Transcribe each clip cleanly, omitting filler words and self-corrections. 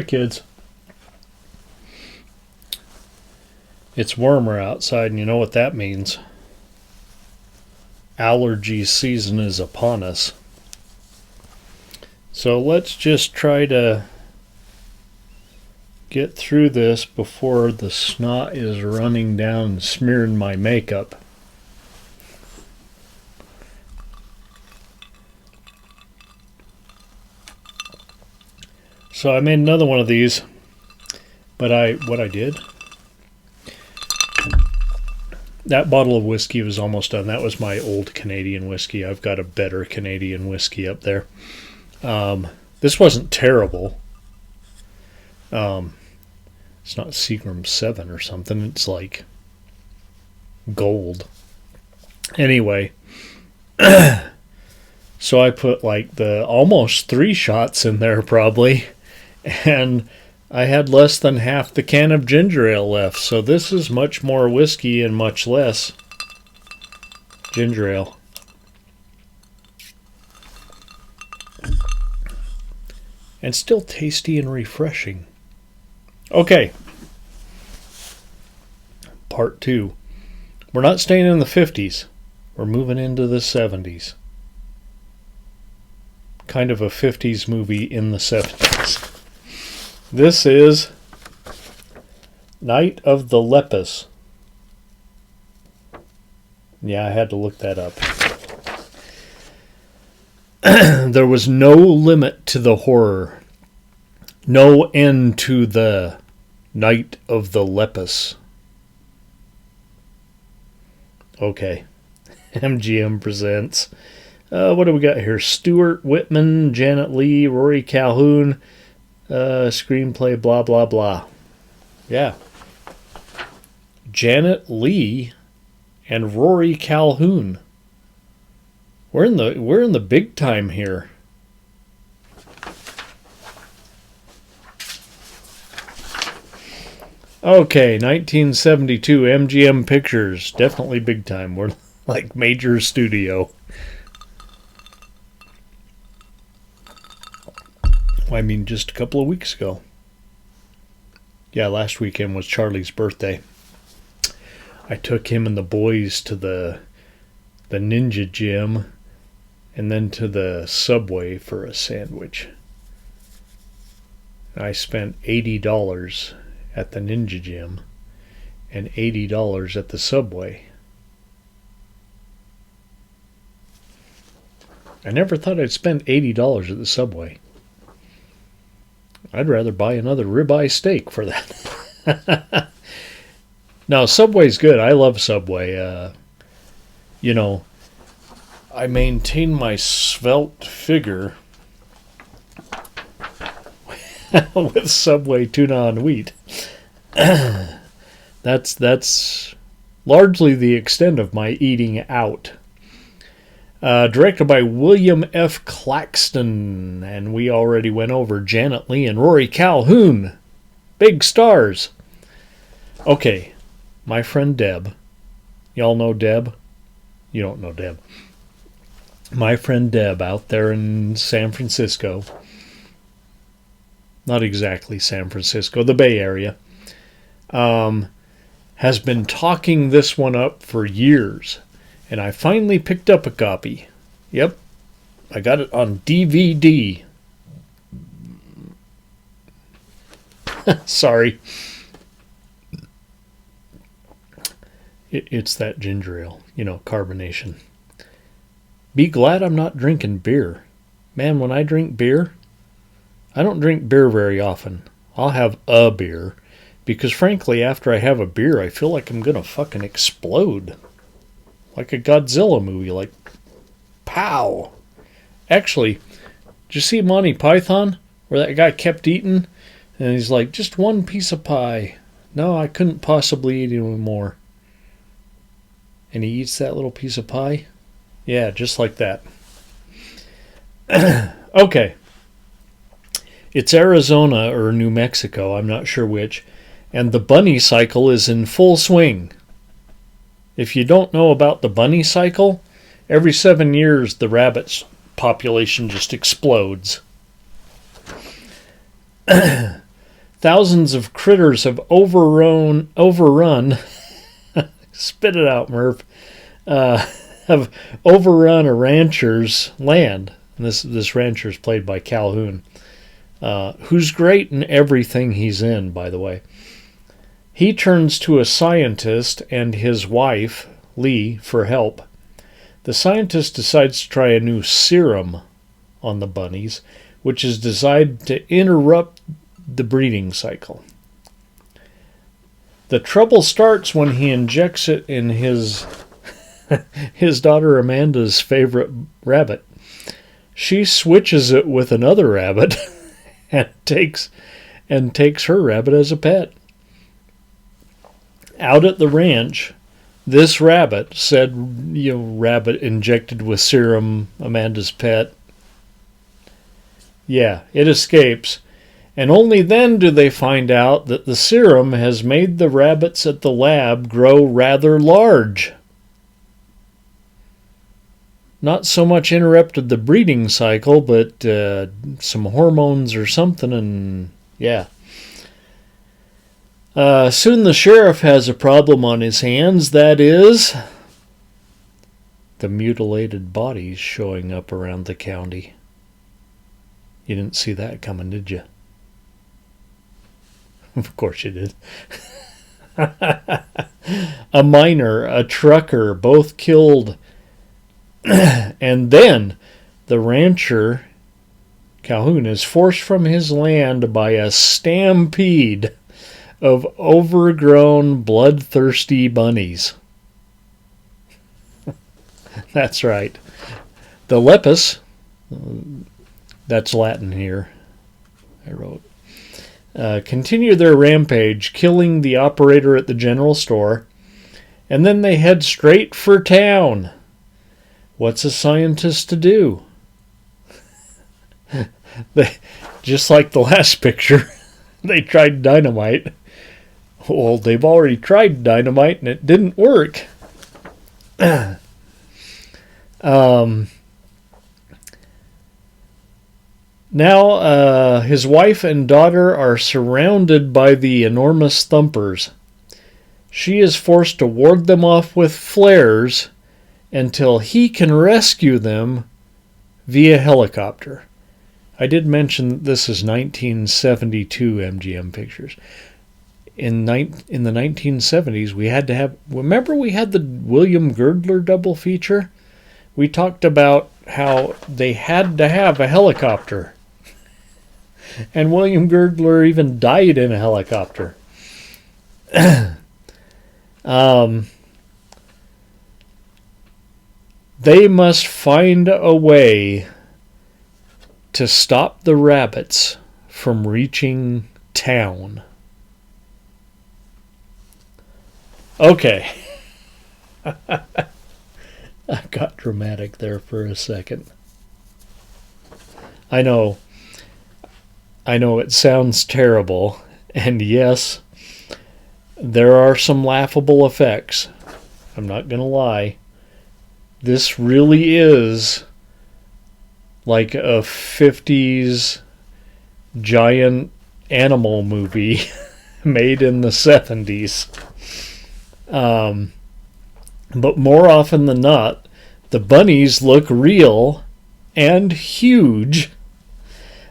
Hi, kids. It's warmer outside, and you know what that means. Allergy season is upon us. So let's just try to get through this before the snot is running down and smearing my makeup. So I made another one of these, but what I did, that bottle of whiskey was almost done. That was my old Canadian whiskey. I've got a better Canadian whiskey up there. This wasn't terrible. It's not Seagram 7 or something. It's like gold. Anyway, so I put like the almost 3 shots in there probably. And I had less than half the can of ginger ale left. So this is much more whiskey and much less ginger ale. And still tasty and refreshing. Okay. Part 2. We're not staying in the 50s. We're moving into the 70s. Kind of a 50s movie in the 70s. This is Night of the Lepus. Yeah, I had to look that up. There was no limit to the horror. No end to the Night of the Lepus. Okay. MGM presents. What do we got here? Stuart Whitman, Janet Leigh, Rory Calhoun. Screenplay, blah, blah, blah. Yeah. Janet Leigh and Rory Calhoun. We're in the big time here. Okay, 1972, MGM Pictures. Definitely big time. We're like major studio. I mean, just a couple of weeks ago. Yeah, last weekend was Charlie's birthday. I took him and the boys to the Ninja Gym and then to the Subway for a sandwich. I spent $80 at the Ninja Gym and $80 at the Subway. I never thought I'd spend $80 at the Subway. I'd rather buy another ribeye steak for that. Now, Subway's good. I love Subway. You know, I maintain my svelte figure with Subway tuna on wheat. That's largely the extent of my eating out. Directed by William F. Claxton, and we already went over Janet Leigh and Rory Calhoun. Big stars. Okay, my friend Deb. Y'all know Deb? You don't know Deb. My friend Deb out there in San Francisco. Not exactly San Francisco, the Bay Area. Has been talking this one up for years. And I finally picked up a copy. Yep. I got it on DVD. Sorry. It's that ginger ale. You know, carbonation. Be glad I'm not drinking beer. Man, when I drink beer, I don't drink beer very often. I'll have a beer. Because frankly, after I have a beer, I feel like I'm going to fucking explode. Like a Godzilla movie, like, pow. Actually, did you see Monty Python? Where that guy kept eating? And he's like, just one piece of pie. No, I couldn't possibly eat any more. And he eats that little piece of pie? Yeah, just like that. Okay. It's Arizona or New Mexico, I'm not sure which. And the bunny cycle is in full swing. If you don't know about the bunny cycle, every 7 years the rabbit population just explodes. Thousands of critters have overrun, spit it out, Murph, have overrun a rancher's land. And this rancher is played by Calhoun, who's great in everything he's in, by the way. He turns to a scientist and his wife, Lee, for help. The scientist decides to try a new serum on the bunnies, which is designed to interrupt the breeding cycle. The trouble starts when he injects it in his daughter Amanda's favorite rabbit. She switches it with another rabbit and takes her rabbit as a pet. Out at the ranch, this rabbit said, rabbit injected with serum, Amanda's pet. Yeah, it escapes. And only then do they find out that the serum has made the rabbits at the lab grow rather large. Not so much interrupted the breeding cycle, but some hormones or something, and yeah. Soon the sheriff has a problem on his hands, that is, the mutilated bodies showing up around the county. You didn't see that coming, did you? Of course you did. A miner, a trucker, both killed. And then the rancher, Calhoun, is forced from his land by a stampede of overgrown, bloodthirsty bunnies. That's right. The Lepus, that's Latin here, I wrote, continue their rampage, killing the operator at the general store, and then they head straight for town. What's a scientist to do? Just like the last picture, they tried dynamite. Well, they've already tried dynamite and it didn't work. Now, his wife and daughter are surrounded by the enormous thumpers. She is forced to ward them off with flares until he can rescue them via helicopter. I did mention that this is 1972 MGM Pictures. In the 1970s, we had to have... Remember we had the William Girdler double feature? We talked about how they had to have a helicopter. And William Girdler even died in a helicopter. They must find a way to stop the rabbits from reaching town. Okay. I got dramatic there for a second. I know it sounds terrible, and yes, there are some laughable effects. I'm not going to lie. This really is like a 50s giant animal movie made in the 70s. But more often than not, the bunnies look real and huge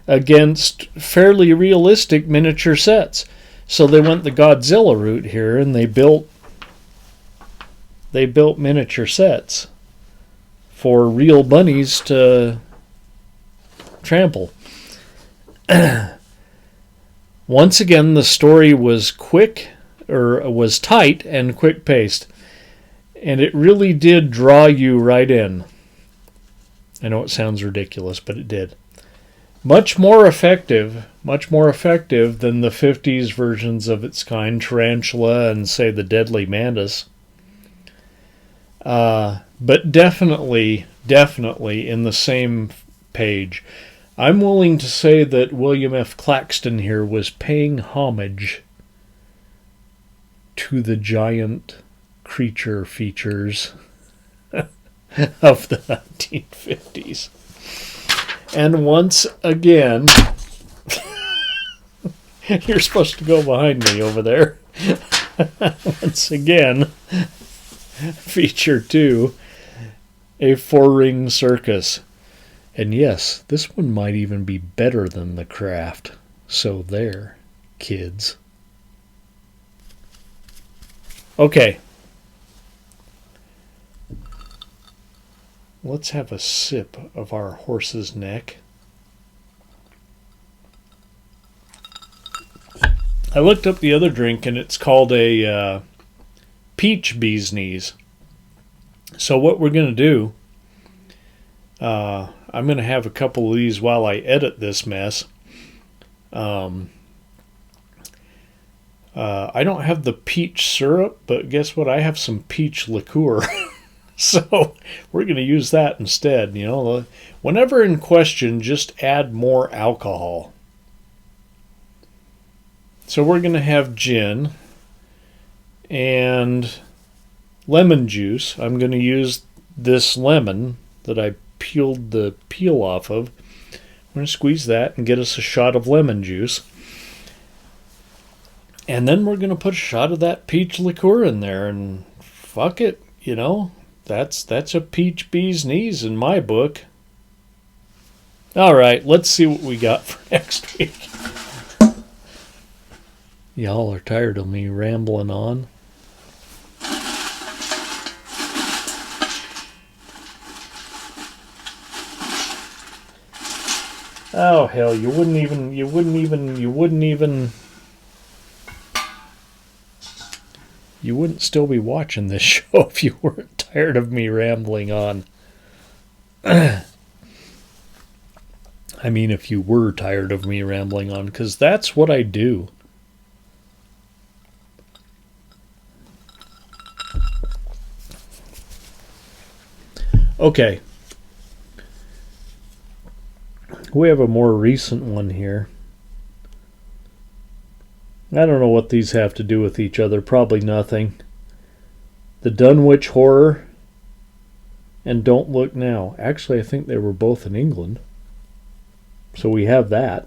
against fairly realistic miniature sets. So they went the Godzilla route here, and they built miniature sets for real bunnies to trample. Once again, the story was tight and quick-paced, and it really did draw you right in. I know it sounds ridiculous, but it did. Much more effective than the 50s versions of its kind, Tarantula and, say, the Deadly Mantis. But definitely in the same page. I'm willing to say that William F. Claxton here was paying homage to the giant creature features of the 1950s. And once again, You're supposed to go behind me over there. Once again, feature 2, a 4-ring circus. And yes, this one might even be better than the craft. So there, kids. Okay. Let's have a sip of our horse's neck. I looked up the other drink, and it's called a peach bee's knees. So what we're going to do, I'm going to have a couple of these while I edit this mess. I don't have the peach syrup, but guess what? I have some peach liqueur. So we're going to use that instead. You know, whenever in question, just add more alcohol. So we're going to have gin and lemon juice. I'm going to use this lemon that I peeled the peel off of. I'm going to squeeze that and get us a shot of lemon juice. And then we're going to put a shot of that peach liqueur in there, and fuck it, you know, that's a peach bee's knees in my book. All right, let's see what we got for next week. Y'all are tired of me rambling on. Oh hell, you wouldn't still be watching this show if you weren't tired of me rambling on. I mean, if you were tired of me rambling on, because that's what I do. Okay. We have a more recent one here. I don't know what these have to do with each other. Probably nothing. The Dunwich Horror and Don't Look Now. Actually, I think they were both in England. So we have that.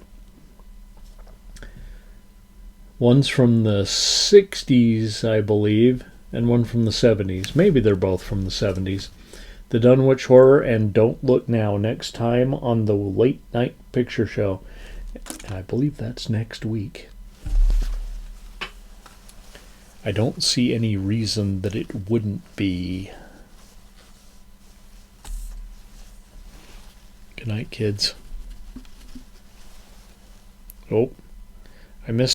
One's from the 60s, I believe, and one from the 70s. Maybe they're both from the 70s. The Dunwich Horror and Don't Look Now, next time on the Late Night Picture Show. And I believe that's next week. I don't see any reason that it wouldn't be. Good night, kids. Oh, I missed